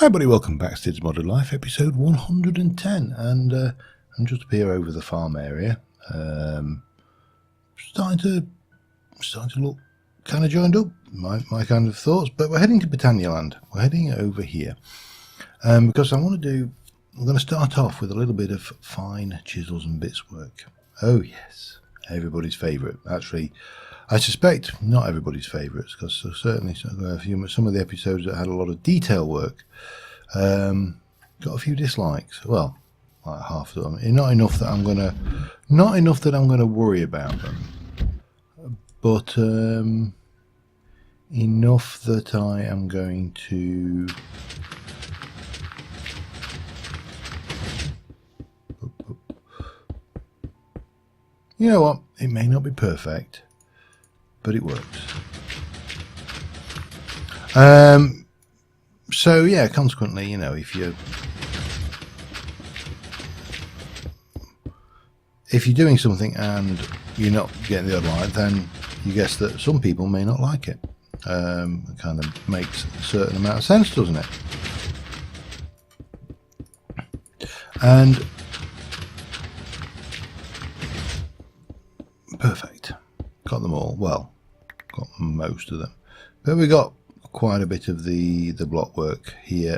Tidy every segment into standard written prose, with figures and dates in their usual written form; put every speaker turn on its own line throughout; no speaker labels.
Hi everybody, welcome back to Cids Modern Life, episode 110, and I'm just up here over the farm area, starting to look kind of joined up, my kind of thoughts, but we're heading to Britannia Land. We're heading over here, because I'm going to start off with a little bit of fine chisels and bits work. Oh yes, everybody's favourite. Actually, I suspect not everybody's favourites, because certainly some of the episodes that had a lot of detail work got a few dislikes. Well, like half of them. Not enough that I'm gonna worry about them, but enough that I am going to. You know what? It may not be perfect, but it works. So yeah, consequently, you know, if you're doing something and you're not getting the odd like, then you guess that some people may not like it. It kind of makes a certain amount of sense, doesn't it? And perfect. Got them all. Well, got most of them. But we got quite a bit of the block work here,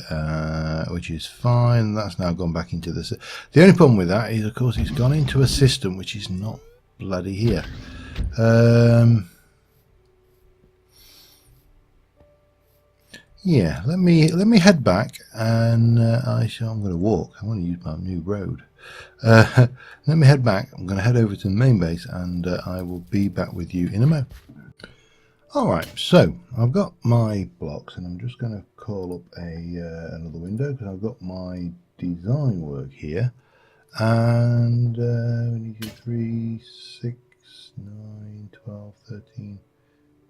which is fine. That's now gone back into the only problem with that is, of course, it's gone into a system which is not bloody here. Yeah, let me head back, and I'm going to walk. I want to use my new road. Let me head back. I'm going to head over to the main base, and I will be back with you in a moment. Alright, so I've got my blocks, and I'm just going to call up another window because I've got my design work here, and we need to 3, 6, 9, 12, 13,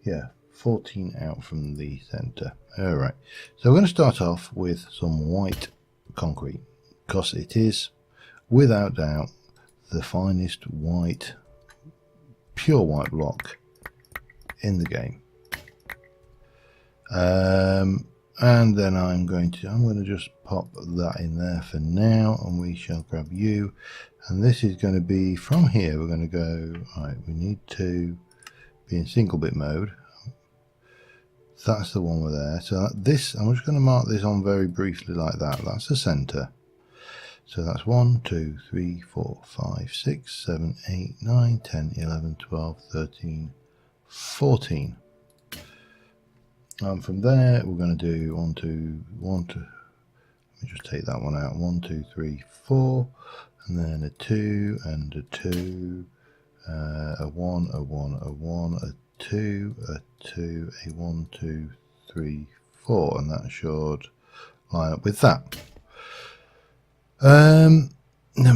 yeah, 14 out from the centre. Alright, so we're going to start off with some white concrete, because it is without doubt the finest white, pure white block in the game. And then I'm going to just pop that in there for now, and we shall grab you, and this is going to be from here. We're going to go right. We need to be in single bit mode. That's the one we're there. So this, I'm just going to mark this on very briefly like that. That's the center. So that's 1, 2, 3, 4, 5, 6, 7, 8, 9, 10, 11, 12, 13, 14. And from there we're going to do 1, 2, 1, 2. Let me just take that one out. 1, 2, 3, 4, and then a 2 and a 2, a 1, a 1, a 1, a 2, a 2, a 1, 2, 3, 4, and that should line up with that. Then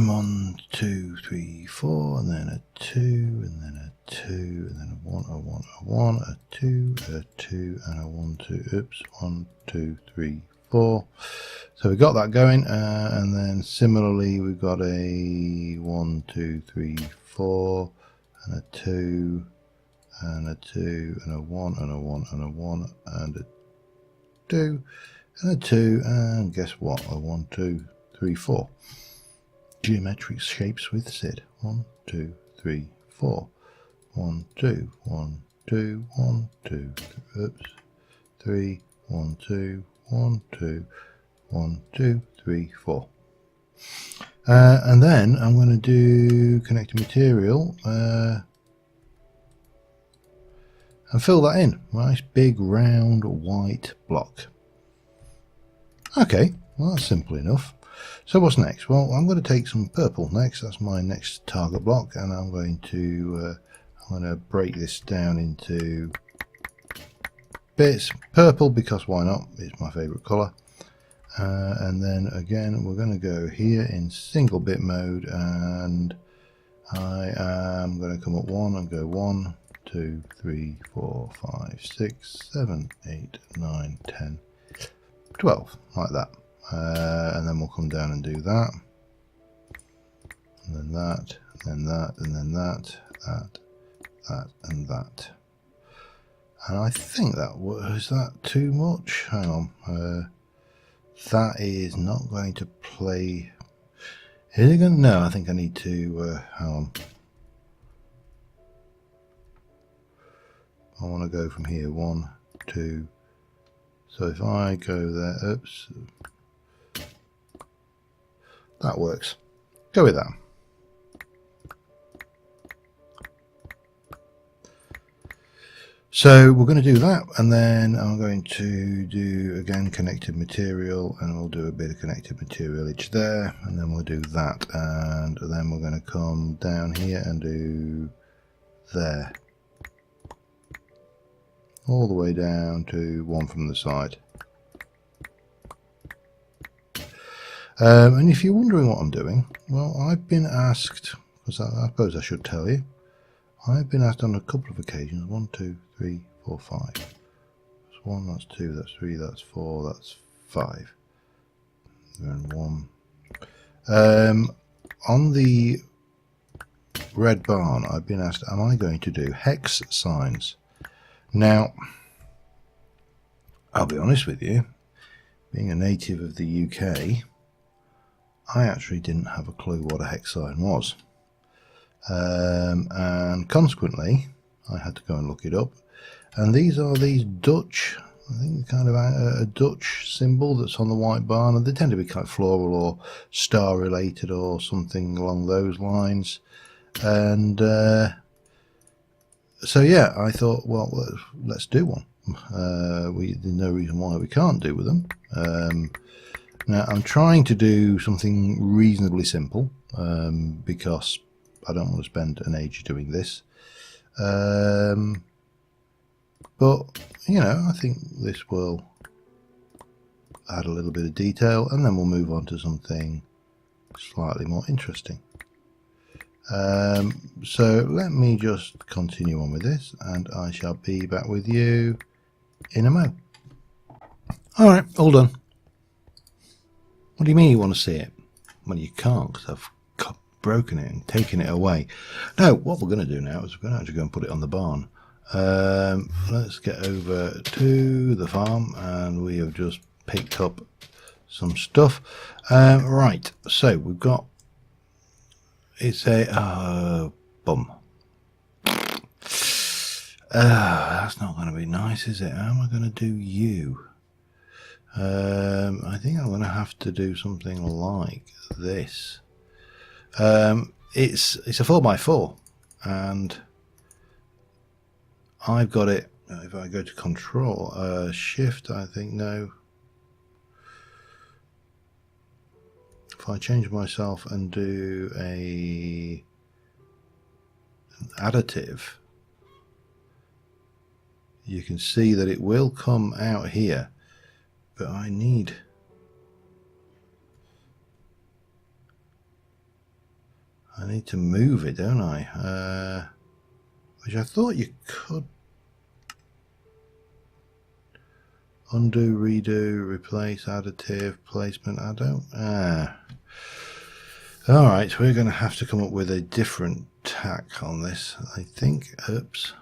1, 2, 3, 4, and then a 2, and then a 2, and then a 1, a 1, a 1, a 2, a 2, and a 1, 2. Oops, 1, 2, 3, 4. So we got that going, and then similarly we've got a 1, 2, 3, 4, and a 2, and a 2, and a 1, and a 1, and a 1, and a 2, and a 2, and guess what? A 1, 2, 3, 4. Geometric shapes with Cid. 1, 2, 3, 4. 1, 2, 1, 2, 1, 2. Oops. 3, 1, 2, 1, 2, 1, 2, 3, 4. And then I'm going to do connecting material and fill that in. Nice big round white block. Okay, well that's simple enough. So what's next? Well, I'm going to take some purple next. That's my next target block, and I'm going to break this down into bits. Purple, because why not? It's my favourite colour. And then again, we're going to go here in single bit mode, and I am going to come up 1 and go 1, 2, 3, 4, 5, 6, 7, 8, 9, 10, 12, like that. And then we'll come down and do that, and then that, and then that, and then that, that, and that. And I think that was that too much. Hang on, that is not going to play. Is it going to? No, I think I need to. Hang on. I want to go from here. 1, 2. So if I go there, oops, that works. Go with that. So we're going to do that, and then I'm going to do again connected material, and we'll do a bit of connected material each there, and then we'll do that, and then we're going to come down here and do there, all the way down to one from the side. And if you're wondering what I'm doing, well, I've been asked, because I suppose I should tell you, I've been asked on a couple of occasions, 1, 2, 3, 4, 5. That's 1, that's 2, that's 3, that's 4, that's 5. And 1. On the red barn, I've been asked, am I going to do hex signs? Now, I'll be honest with you, being a native of the UK, I actually didn't have a clue what a hex sign was. And consequently, I had to go and look it up. And these are these Dutch, I think kind of a Dutch symbol that's on the white barn, and they tend to be kind of floral or star related or something along those lines. And so yeah, I thought, well, let's do one. There's no reason why we can't do with them. Now I'm trying to do something reasonably simple because I don't want to spend an age doing this. But, you know, I think this will add a little bit of detail, and then we'll move on to something slightly more interesting. So let me just continue on with this, and I shall be back with you in a mo. Alright, all done. What do you mean you want to see it? Well, you can't, because I've broken it and taken it away. No, what we're going to do now is we're going to actually go and put it on the barn. Let's get over to the farm, and we have just picked up some stuff. Right, so we've got, it's a bum. That's not going to be nice, is it? How am I going to do you? I think I'm going to have to do something like this. It's a 4x4, and I've got it. If I go to control, shift, I think, no. If I change myself and do an additive, you can see that it will come out here, but I need to move it, don't I? Which I thought you could undo, redo, replace, additive, placement. I don't. Alright, we're going to have to come up with a different tack on this, I think. Oops.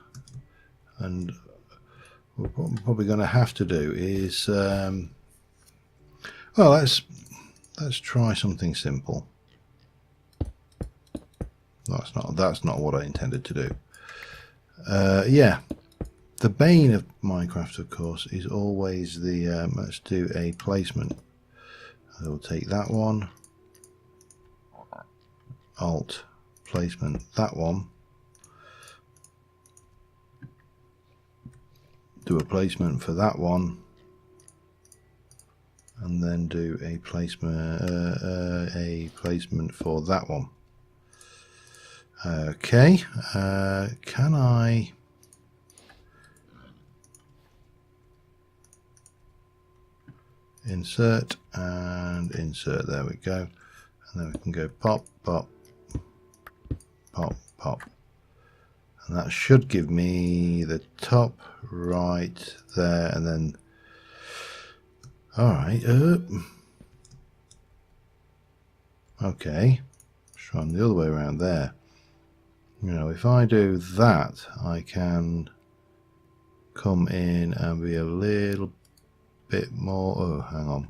And what we're probably going to have to do is, well, let's try something simple. That's not what I intended to do. Yeah, the bane of Minecraft, of course, is always the let's do a placement. I'll take that one, Alt, placement, that one, do a placement for that one, and then do a placement for that one. Okay, can I insert and insert? There we go. And then we can go pop, pop, pop, pop. And that should give me the top right there, and then, all right, okay, let's try the other way around there. You know, if I do that, I can come in and be a little bit more, oh, hang on.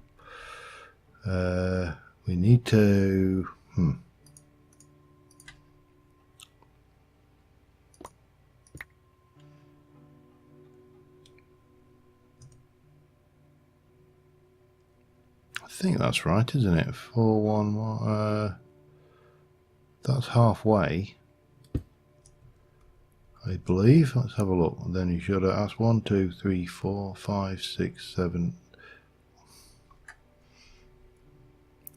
We need to... I think that's right, isn't it? 4, 1, 1. That's halfway, I believe. Let's have a look. And then you should have asked 1, 2, 3, 4, 5, 6, 7.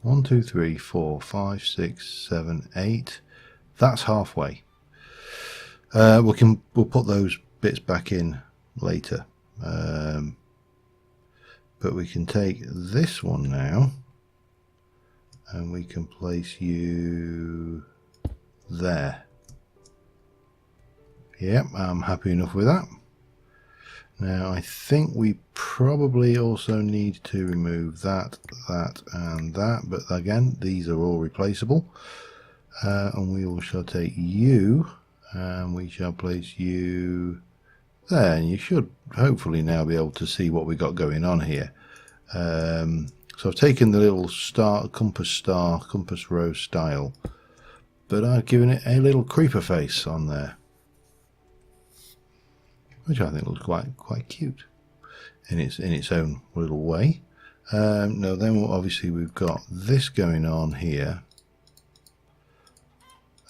1, 2, 3, 4, 5, 6, 7, 8. That's halfway. We'll put those bits back in later. But we can take this one now and we can place you there. Yep, I'm happy enough with that. Now I think we probably also need to remove that, that and that, but again these are all replaceable. And we shall take you and we shall place you there, and you should hopefully now be able to see what we got going on here. So I've taken the little compass row style, but I've given it a little creeper face on there, which I think looks quite cute in its own little way. Now then, obviously we've got this going on here,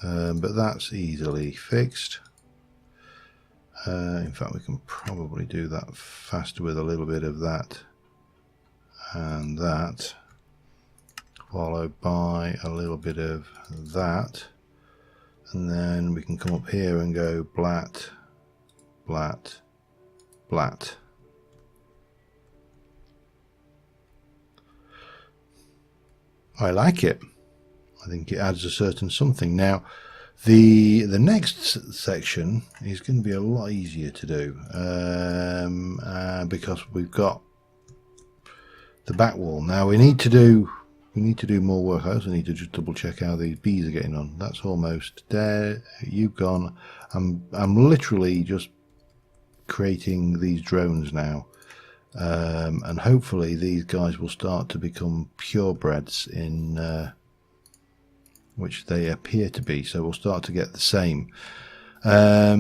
but that's easily fixed. In fact, we can probably do that faster with a little bit of that and that, followed by a little bit of that, and then we can come up here and go blat, blat, blat. I like it. I think it adds a certain something. Now the next section is going to be a lot easier to do, because we've got the back wall. Now we need to do more work. I also need to just double check how these bees are getting on. That's almost there. You've gone. I'm literally just creating these drones now, and hopefully these guys will start to become purebreds in which they appear to be, so we'll start to get the same. How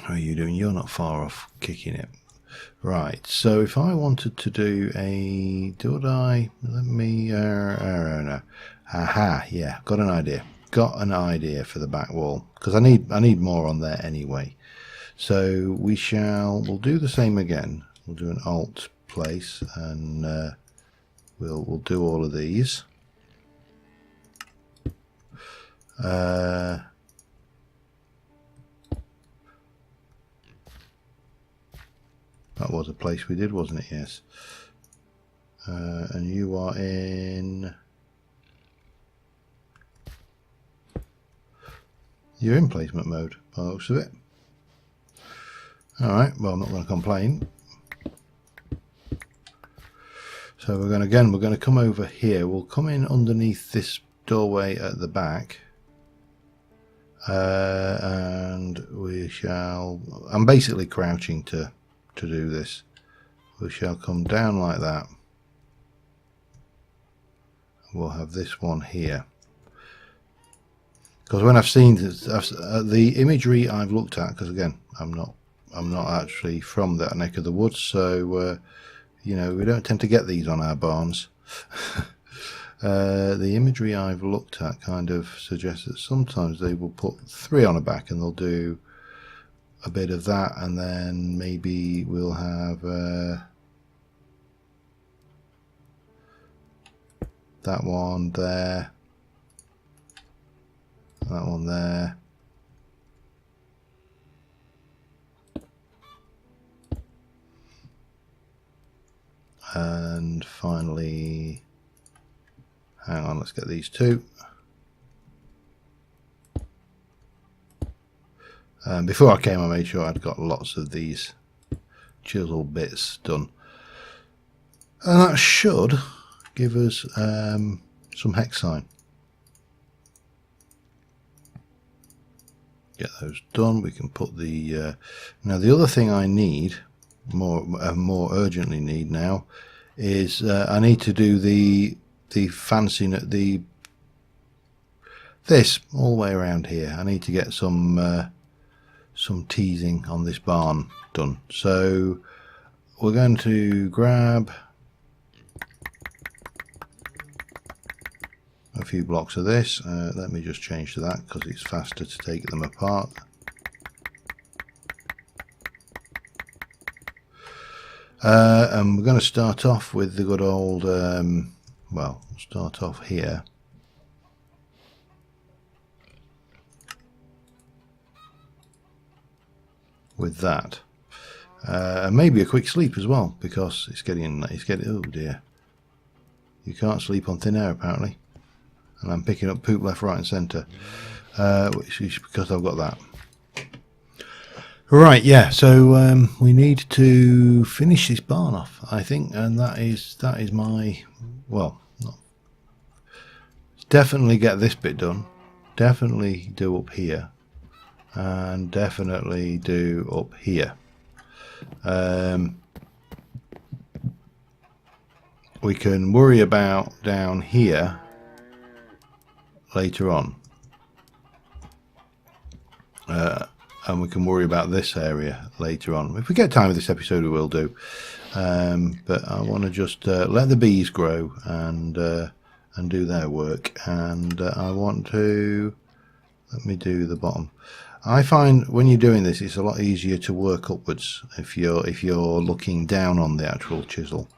are you doing? You're not far off kicking it. Right, so if I wanted to do a... Let me... no. Aha, yeah, got an idea. Got an idea for the back wall, because I need more on there anyway. So we'll do the same again. We'll do an alt place, and we'll do all of these. That was a place we did, wasn't it? Yes. And you are in... You're in placement mode, by the looks of it. Alright, well, I'm not going to complain. So we're going to come over here. We'll come in underneath this doorway at the back. And we shall... I'm basically crouching to do this. We shall come down like that. We'll have this one here, because when I've seen this, the imagery I've looked at, because again I'm not actually from that neck of the woods, so you know, we don't tend to get these on our barns. The imagery I've looked at kind of suggests that sometimes they will put 3 on a back and they'll do a bit of that, and then maybe we'll have that one there, that one there, and finally, hang on, let's get these 2. Before I came, I made sure I'd got lots of these chisel bits done, and that should give us some hex sign. Get those done. We can put the now the other thing I need more urgently need now is I need to do the fencing at this all the way around here. I need to get some teasing on this barn done. So we're going to grab a few blocks of this. Let me just change to that because it's faster to take them apart. And we're going to start off with the good old, well, start off here. With that. And maybe a quick sleep as well, because it's getting, oh dear. You can't sleep on thin air apparently. And I'm picking up poop left, right and centre. Which is because I've got that. Right, yeah, so we need to finish this barn off, I think, and that is my, well, definitely get this bit done, definitely do up here, and definitely do up here. We can worry about down here later on. And we can worry about this area later on. If we get time with this episode, we will do. But I want to just let the bees grow and do their work. And I want to, let me do the bottom. I find when you're doing this, it's a lot easier to work upwards if you're looking down on the actual chisel.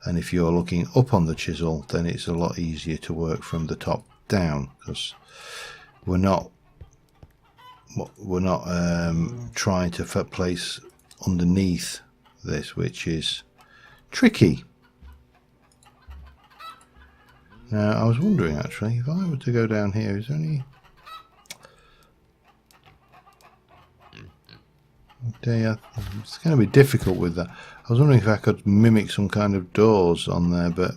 And if you're looking up on the chisel, then it's a lot easier to work from the top down, because we're not trying to place underneath this, which is tricky. Now I was wondering actually, if I were to go down here, is there any, yeah, it's going to be difficult with that. I was wondering if I could mimic some kind of doors on there, but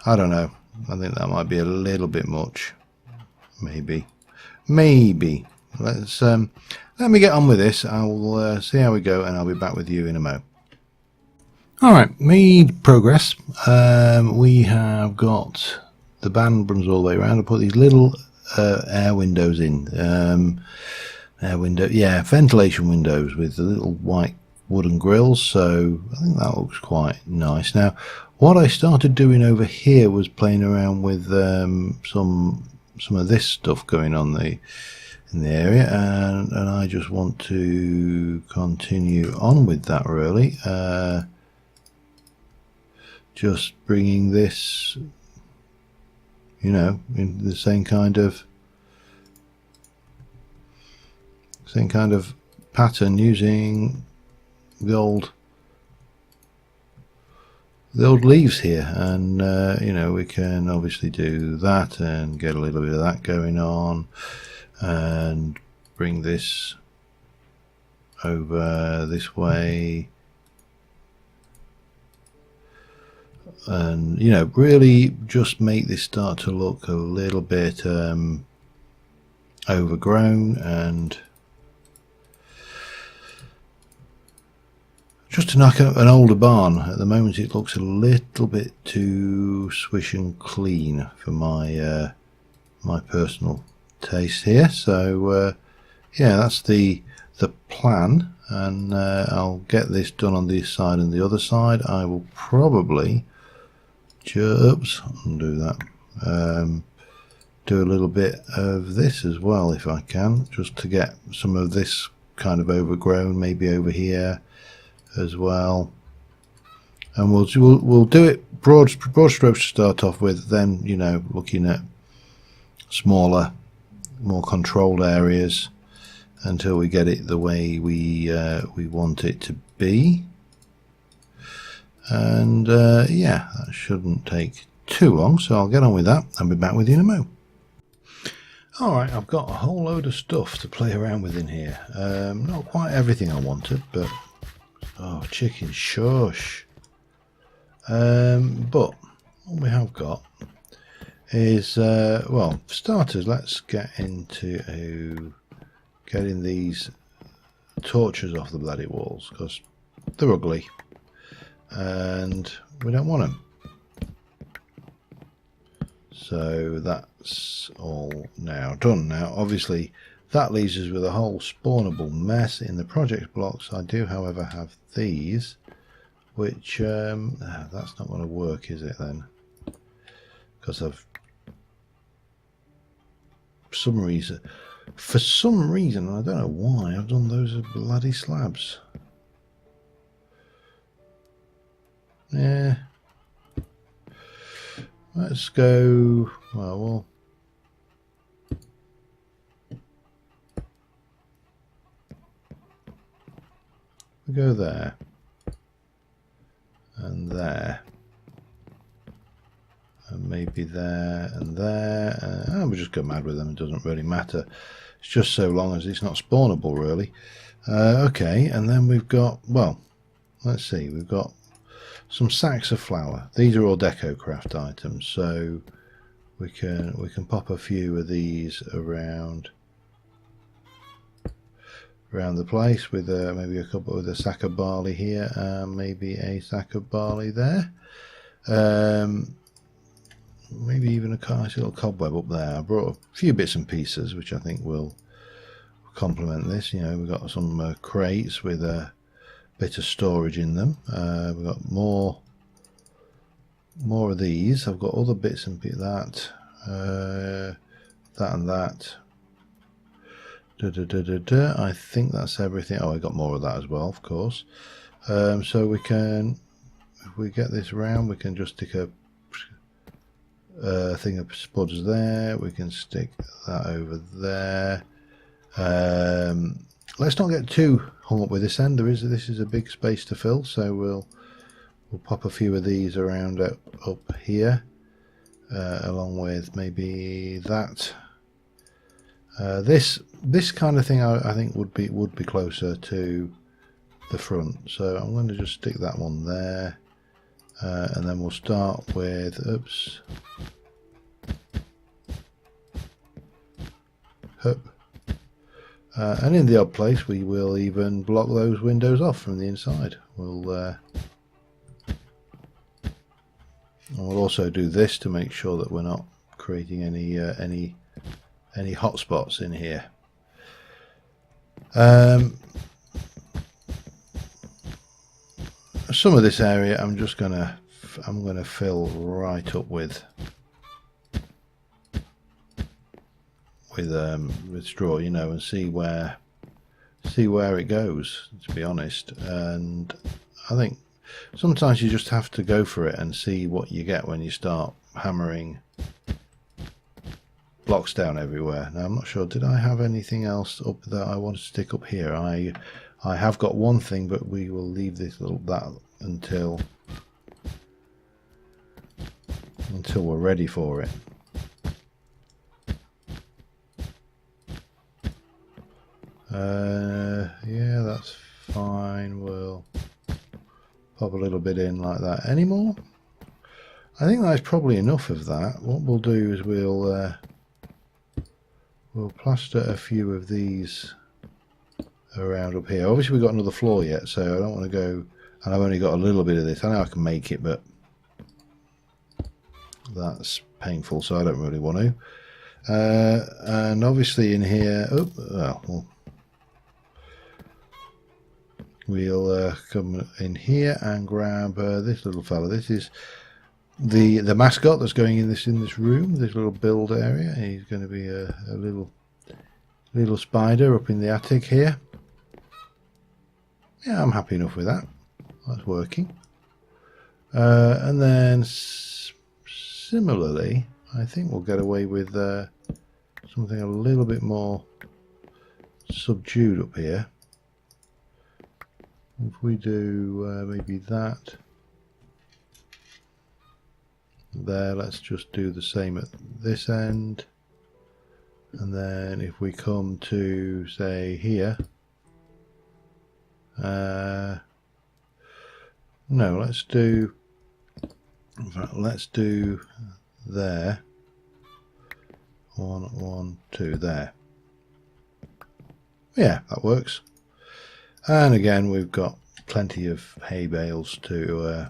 I don't know. I think that might be a little bit much. Maybe. Let's let me get on with this. I will see how we go, and I'll be back with you in a mo. Alright, made progress. We have got the band runs all the way around. I put these little air windows in. Ventilation windows with the little white wooden grills, so I think that looks quite nice. Now what I started doing over here was playing around with some of this stuff going on in the area, and I just want to continue on with that really. Just bringing this, you know, in the same kind of pattern, using the old leaves here, and you know, we can obviously do that and get a little bit of that going on, and bring this over this way, and you know, really just make this start to look a little bit overgrown, and just to knock out an older barn. At the moment it looks a little bit too swish and clean for my my personal taste here. So yeah, that's the plan, and I'll get this done on this side and the other side. I will probably undo that. Do a little bit of this as well if I can, just to get some of this kind of overgrown, maybe over here as well. And we'll do it broad strokes to start off with, then, you know, looking at smaller, more controlled areas until we get it the way we want it to be. And yeah, that shouldn't take too long, so I'll get on with that. I'll be back with you in a mo. Alright, I've got a whole load of stuff to play around with in here. Not quite everything I wanted, but oh, chicken shush. But what we have got is, well, for starters, let's get into getting these torches off the bloody walls, because they're ugly. and we don't want them. So that's all now done. Now obviously that leaves us with a whole spawnable mess in the project blocks. I do however have these, which that's not going to work, is it then? Because of some reason, for some reason, I don't know why, I've done those as bloody slabs. Yeah. Let's go, well, we go there. And there. And maybe there and there. We'll just go mad with them, it doesn't really matter. It's just so long as it's not spawnable, really. Okay, and then we've got, well, let's see, we've got some sacks of flour. These are all deco craft items, so we can pop a few of these around the place with maybe a couple with a sack of barley here, and maybe a sack of barley there. Maybe even a nice little cobweb up there. I brought a few bits and pieces which I think will complement this. You know, we've got some crates with a bit of storage in them. We've got more of these. I've got other bits and pieces, that and that. I think that's everything. Oh, I got more of that as well, of course. So we can, if we get this round, we can just stick a thing of spuds there. We can stick that over there. Let's not get too hung up with this end. This is a big space to fill, so we'll pop a few of these around up here, along with maybe that. This kind of thing I think would be closer to the front, so I'm going to just stick that one there, and then we'll start with and in the odd place we will even block those windows off from the inside. We'll also do this to make sure that we're not creating any hot spots in here. Some of this area I'm gonna fill right up with straw, you know, and see where it goes, to be honest. And I think sometimes you just have to go for it and see what you get when you start hammering blocks down everywhere. Now I'm not sure, did I have anything else up that I want to stick up here? I have got one thing, but we will leave this that until we're ready for it. Yeah, that's fine. We'll pop a little bit in like that. Any more? I think that's probably enough of that. What we'll do is we'll plaster a few of these around up here. Obviously we've got another floor yet, so I don't want to go, and I've only got a little bit of this. I know I can make it, but that's painful, so I don't really want to. And obviously in here, we'll come in here and grab this little fella. This is the mascot that's going in this room, this little build area. He's going to be a little spider up in the attic here. Yeah, I'm happy enough with that. That's working. And then similarly, I think we'll get away with something a little bit more subdued up here. If we do maybe that there, let's just do the same at this end, and then if we come to say here, no, let's do, in fact, let's do there, 1 1 2 there. Yeah, that works. And again, we've got plenty of hay bales to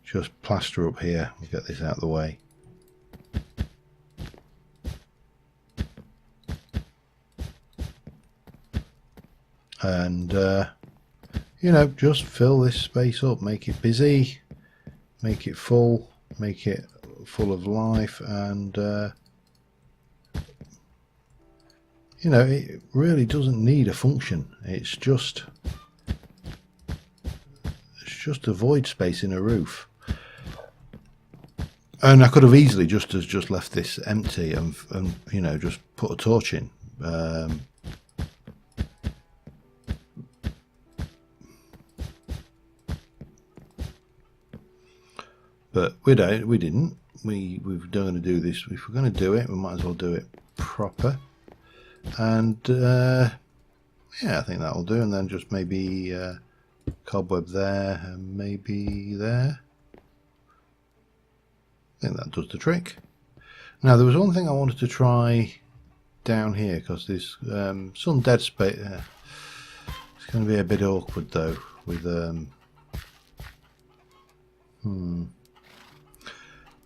just plaster up here. We'll get this out of the way. And you know, just fill this space up, make it busy, make it full, make it full of life, and you know, it really doesn't need a function. It's just a void space in a roof. And I could have easily just left this empty and you know, just put a torch in. But we didn't. We're going to do this. If we're going to do it, we might as well do it proper. And yeah, I think that'll do. And then just maybe cobweb there and maybe there. I think that does the trick. Now there was one thing I wanted to try down here, because there's some dead space. It's going to be a bit awkward though with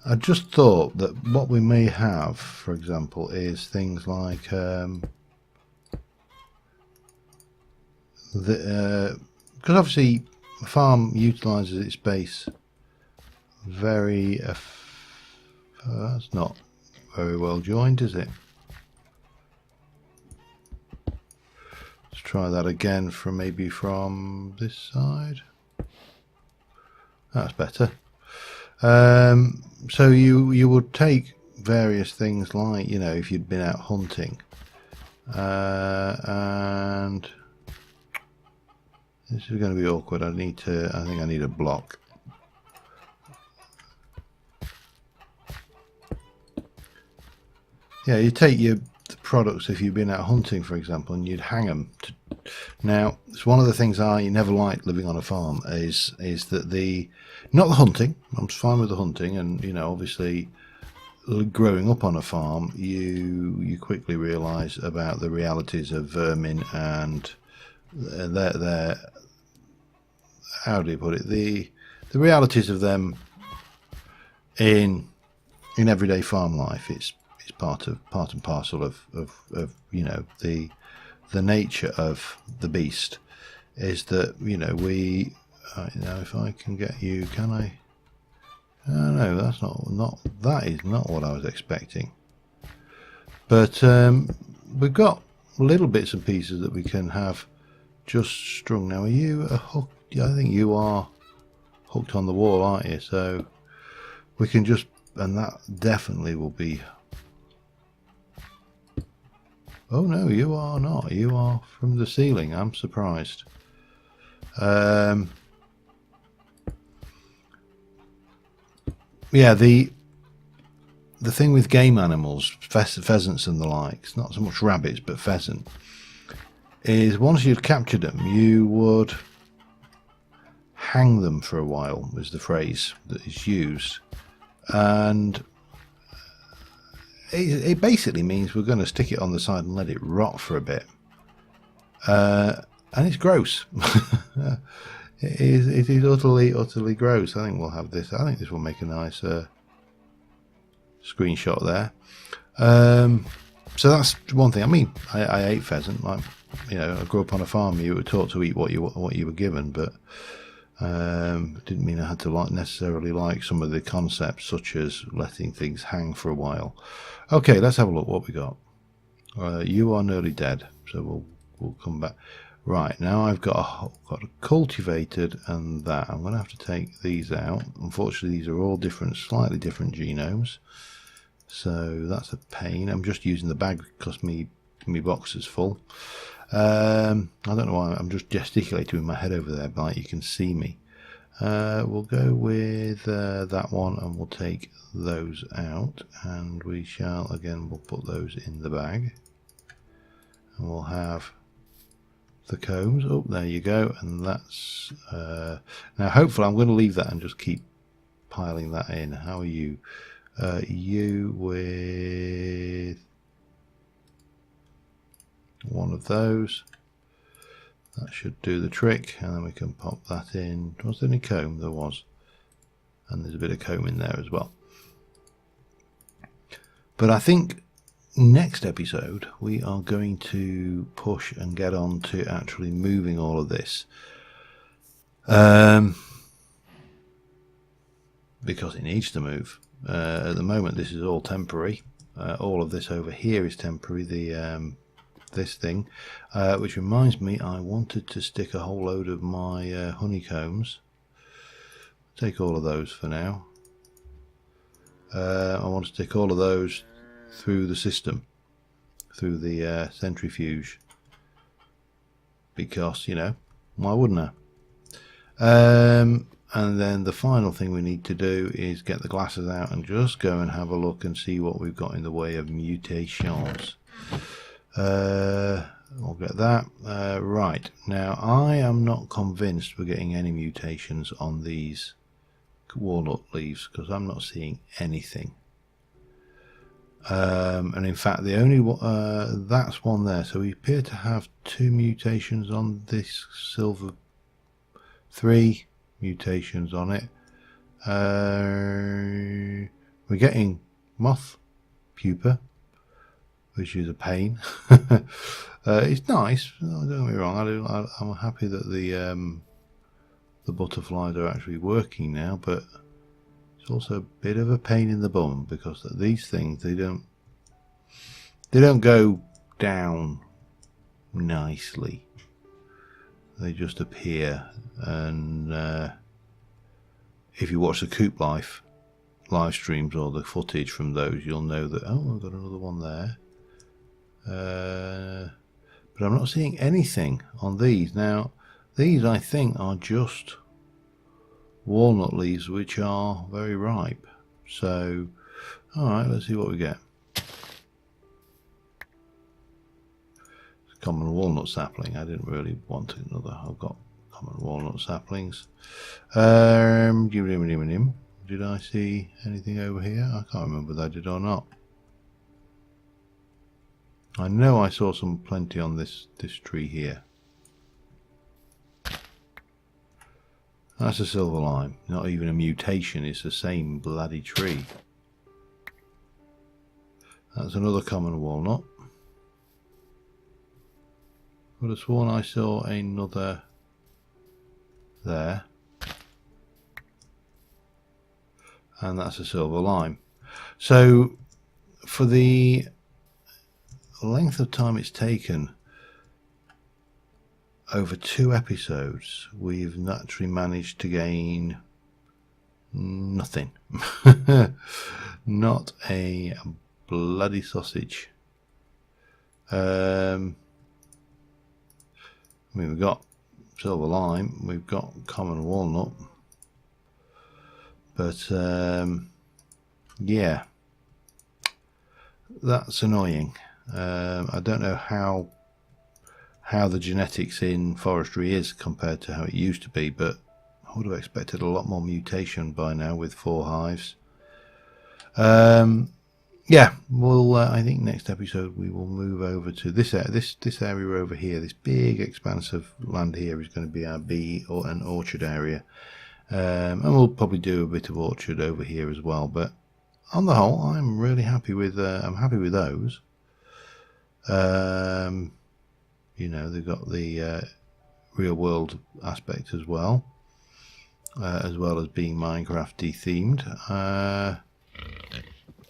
I just thought that what we may have, for example, is things like because obviously a farm utilises its space very that's not very well joined, is it? Let's try that again from maybe from this side. That's better. So you would take various things like, you know, if you'd been out hunting, and this is going to be awkward. I think I need a block. Yeah, you take the products if you've been out hunting, for example, and you'd hang them. Now, it's one of the things I never liked living on a farm is that not the hunting. I'm fine with the hunting, and you know, obviously, growing up on a farm, you quickly realise about the realities of vermin and their how do you put it? The realities of them in everyday farm life. It's part and parcel of you know, the nature of the beast is that, you know, we you know, if I can get you, can I? Oh, no, that's that is not what I was expecting. But we've got little bits and pieces that we can have just strung. Now, are you a hook? I think you are hooked on the wall, aren't you? So we can just, and that definitely will be. Oh no, you are not. You are from the ceiling. I'm surprised. Yeah, the thing with game animals, pheasants and the likes, not so much rabbits but pheasant, is once you'd captured them, you would hang them for a while, is the phrase that is used, and it basically means we're going to stick it on the side and let it rot for a bit, and it's gross. It is utterly gross. I think we'll have this. I think this will make a nice screenshot there. So that's one thing. I mean, I ate pheasant. Like, you know, I grew up on a farm. You were taught to eat what you were given, but didn't mean I had to necessarily like some of the concepts, such as letting things hang for a while. Okay, let's have a look what we got. You are nearly dead, so we'll come back. Right, now I've got a cultivated and that. I'm going to have to take these out. Unfortunately, these are all different, slightly different genomes. So that's a pain. I'm just using the bag because my box is full. I don't know why I'm just gesticulating with my head over there, but you can see me. We'll go with that one, and we'll take those out, and we shall again, we'll put those in the bag, and we'll have the combs. Oh, there you go. And that's now hopefully I'm going to leave that and just keep piling that in. How are you? You with one of those. That should do the trick, and then we can pop that in. Was there any comb? There was, and there's a bit of comb in there as well. But I think next episode we are going to push and get on to actually moving all of this, because it needs to move. At the moment this is all temporary. All of this over here is temporary, the this thing, which reminds me I wanted to stick a whole load of my honeycombs. Take all of those for now. I want to stick all of those through the system, through the centrifuge, because, you know, why wouldn't I? And then the final thing we need to do is get the glasses out and just go and have a look and see what we've got in the way of mutations. We'll get that. Right, now I am not convinced we're getting any mutations on these walnut leaves, because I'm not seeing anything. And in fact the only that's one there, so we appear to have 2 mutations on this silver, 3 mutations on it. We're getting moth pupa, which is a pain. It's nice, don't get me wrong, I'm happy that the butterflies are actually working now, but it's also a bit of a pain in the bum, because these things, they don't go down nicely. They just appear, and if you watch the Coop Life live streams or the footage from those, you'll know that, oh, I've got another one there. But I'm not seeing anything on these. Now, these I think are just walnut leaves which are very ripe. So, alright, let's see what we get. Common walnut sapling. I didn't really want another. I've got common walnut saplings. Did I see anything over here? I can't remember whether I did or not. I know I saw some plenty on this tree here. That's a silver lime. Not even a mutation. It's the same bloody tree. That's another common walnut. I would have sworn I saw another there. And that's a silver lime. So for the length of time it's taken, over 2 episodes, we've naturally managed to gain nothing. Not a bloody sausage. I mean, we've got silver lime, we've got common walnut, but yeah, that's annoying. I don't know how the genetics in forestry is compared to how it used to be, but I would have expected a lot more mutation by now with 4 hives. Yeah, well, I think next episode we will move over to this area over here. This big expanse of land here is going to be our bee or an orchard area, and we'll probably do a bit of orchard over here as well. But on the whole, I'm really happy with. I'm happy with those. You know, they've got the real world aspect as well as being Minecraft themed.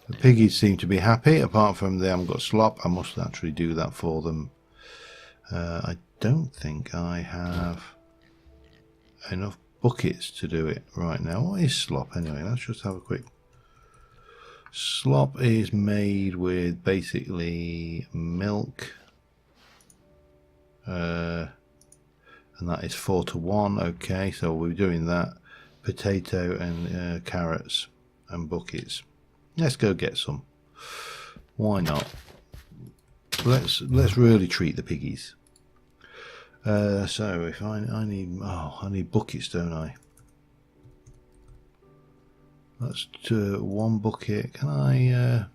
The piggies seem to be happy, apart from they haven't got slop. I must actually do that for them. I don't think I have enough buckets to do it right now. What is slop anyway? Let's just have a quick. Slop is made with basically milk, and that is 4:1. Okay, so we're doing that. Potato and carrots and buckets. Let's go get some. Why not? Let's really treat the piggies. So if I need buckets, don't I? That's 1 bucket. Can I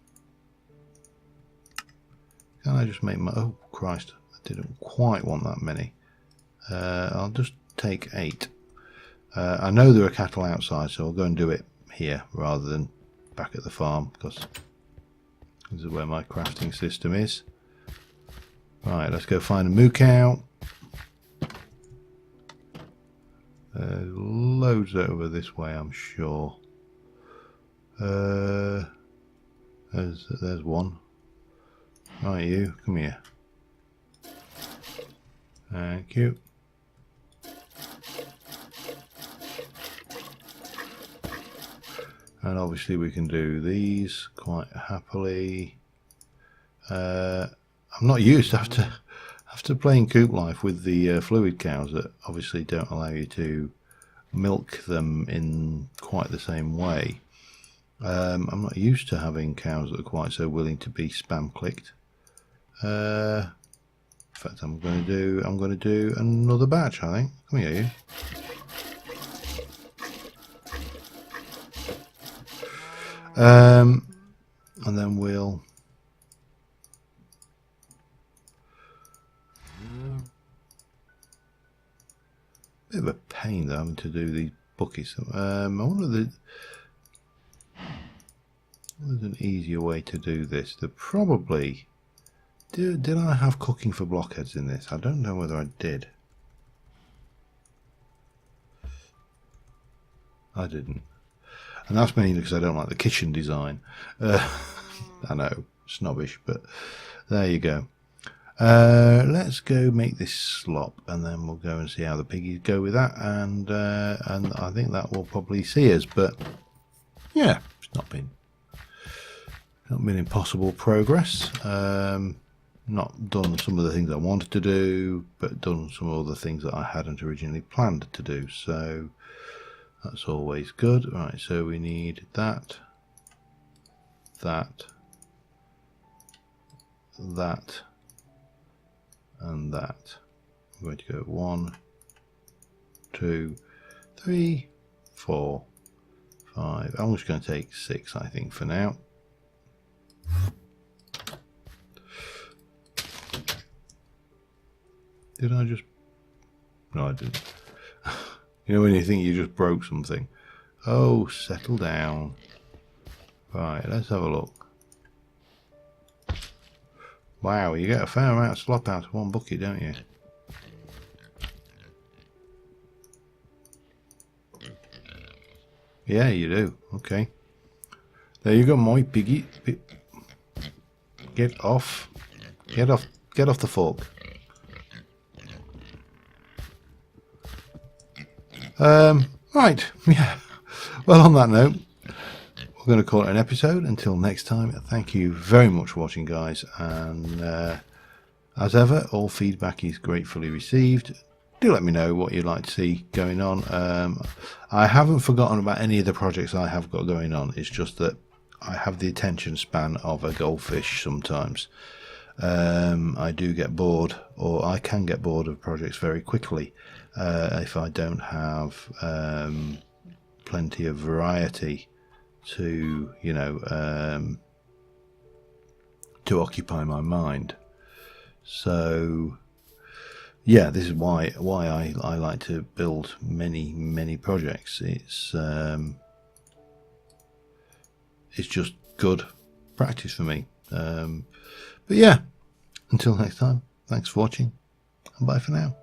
just make my... Oh Christ! I didn't quite want that many. I'll just take 8. I know there are cattle outside, so I'll go and do it here rather than back at the farm, because this is where my crafting system is. Right, let's go find a moo cow. Loads over this way, I'm sure. There's one. Right, you, come here. Thank you. And obviously we can do these quite happily. I'm not used after playing coop life with the fluid cows that obviously don't allow you to milk them in quite the same way. I'm not used to having cows that are quite so willing to be spam clicked. In fact, I'm going to do another batch, I think. Come here, you. And then we'll bit of a pain though having to do these buckets. I wonder there's an easier way to do this. There probably did I have cooking for blockheads in this? I don't know whether I did. I didn't. And that's mainly because I don't like the kitchen design. I know, snobbish, but there you go. Let's go make this slop, and then we'll go and see how the piggies go with that. And I think that will probably see us. But yeah, it's not been impossible progress. Not done some of the things I wanted to do, but done some of the things that I hadn't originally planned to do. So that's always good. Right, so we need that, that, and that. I'm going to go 1, 2, 3, 4, 5. I'm just going to take 6, I think, for now. Did I just... No, I didn't. You know when you think you just broke something? Oh, settle down. Right, let's have a look. Wow, you get a fair amount of slop out of one bucket, don't you? Yeah, you do. Okay. There you go, my piggy. Get off. Get off the fork. Right, yeah. Well, on that note, we're going to call it an episode. Until next time, thank you very much for watching, guys. And as ever, all feedback is gratefully received. Do let me know what you'd like to see going on. I haven't forgotten about any of the projects I have got going on. It's just that I have the attention span of a goldfish sometimes. I do get bored, or I can get bored of projects very quickly if I don't have plenty of variety to, you know, to occupy my mind. So yeah, this is why I like to build many projects. It's just good practice for me. But yeah, until next time, thanks for watching, and bye for now.